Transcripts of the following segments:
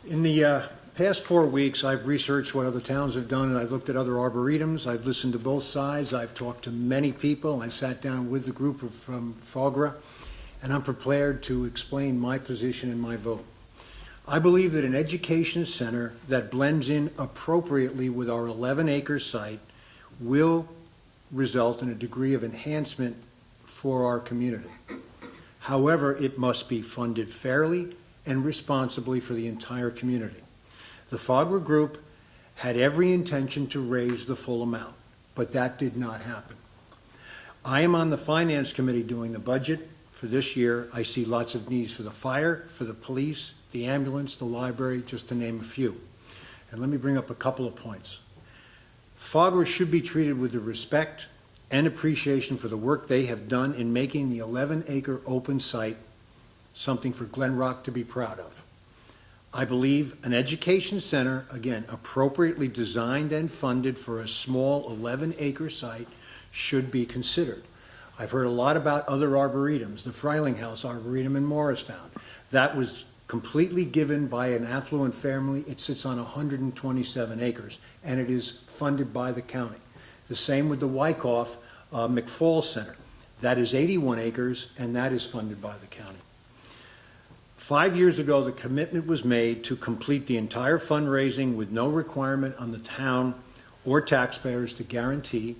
In the past 4 weeks, I've researched what other towns have done, and I've looked at other arboretums. I've listened to both sides. I've talked to many people. I sat down with the group from FOGRA, and I'm prepared to explain my position and my vote. I believe that an education center that blends in appropriately with our 11-acre site will result in a degree of enhancement for our community. However, it must be funded fairly and responsibly for the entire community. The FOGRA group had every intention to raise the full amount, but that did not happen. I am on the Finance Committee doing the budget for this year. I see lots of needs for the fire, for the police, the ambulance, the library, just to name a few. And let me bring up a couple of points. FOGRA should be treated with the respect and appreciation for the work they have done in making the 11-acre open site something for Glen Rock to be proud of. I believe an education center, again, appropriately designed and funded for a small 11-acre site should be considered. I've heard a lot about other arboretums, the Freiling House Arboretum in Morristown. That was completely given by an affluent family. It sits on 127 acres, and it is funded by the county. The same with the Wyckoff McFall Center. That is 81 acres, and that is funded by the county. 5 years ago, the commitment was made to complete the entire fundraising with no requirement on the town or taxpayers to guarantee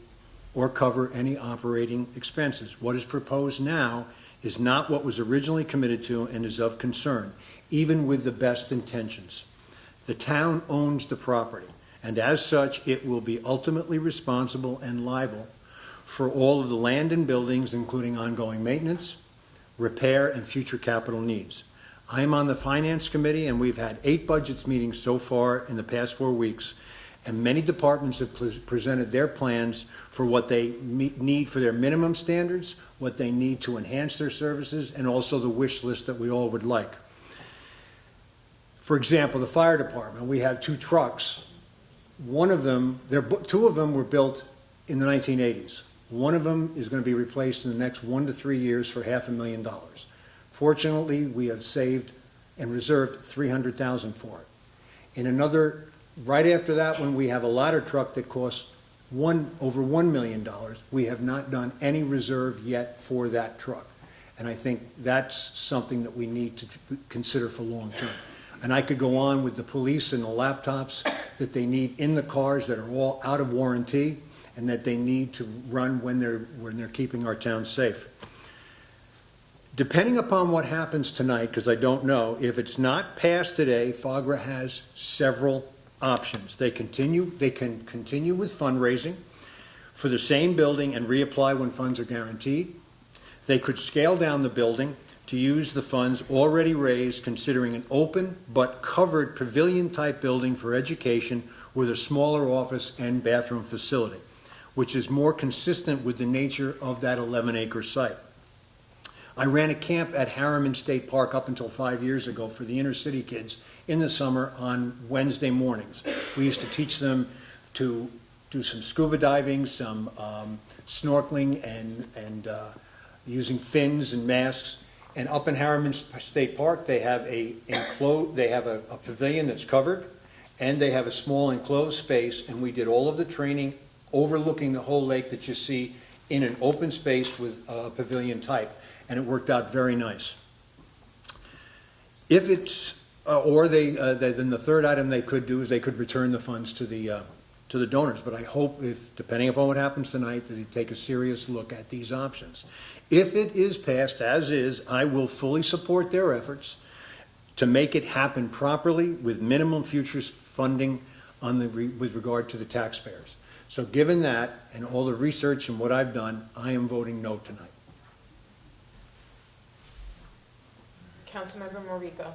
or cover any operating expenses. What is proposed now is not what was originally committed to and is of concern, even with the best intentions. The town owns the property, and as such, it will be ultimately responsible and liable for all of the land and buildings, including ongoing maintenance, repair, and future capital needs. I am on the Finance Committee, and we've had 8 budgets meetings so far in the past 4 weeks, and many departments have presented their plans for what they need for their minimum standards, what they need to enhance their services, and also the wish list that we all would like. For example, the fire department, we have 2 trucks. One of them, 2 of them were built in the 1980s. One of them is going to be replaced in the next 1 to 3 years for $500,000. Fortunately, we have saved and reserved $300,000 for it. In another, right after that one, we have a ladder truck that costs over $1 million. We have not done any reserve yet for that truck. And I think that's something that we need to consider for long term. And I could go on with the police and the laptops that they need in the cars that are all out of warranty and that they need to run when they're keeping our town safe. Depending upon what happens tonight, because I don't know, if it's not passed today, FOGRA has several options. They can continue with fundraising for the same building and reapply when funds are guaranteed. They could scale down the building to use the funds already raised, considering an open but covered pavilion-type building for education with a smaller office and bathroom facility, which is more consistent with the nature of that 11-acre site. I ran a camp at Harriman State Park up until 5 years ago for the inner city kids in the summer on Wednesday mornings. We used to teach them to do some scuba diving, some snorkeling, and using fins and masks. And up in Harriman State Park, they have a pavilion that's covered, and they have a small enclosed space. And we did all of the training overlooking the whole lake that you see in an open space with a pavilion type. And it worked out very nice. If it's, then the third item they could do is they could return the funds to the donors. But I hope, if depending upon what happens tonight, that they take a serious look at these options. If it is passed as is, I will fully support their efforts to make it happen properly with minimum future funding with regard to the taxpayers. So given that and all the research and what I've done, I am voting no tonight. Councilmember Morico.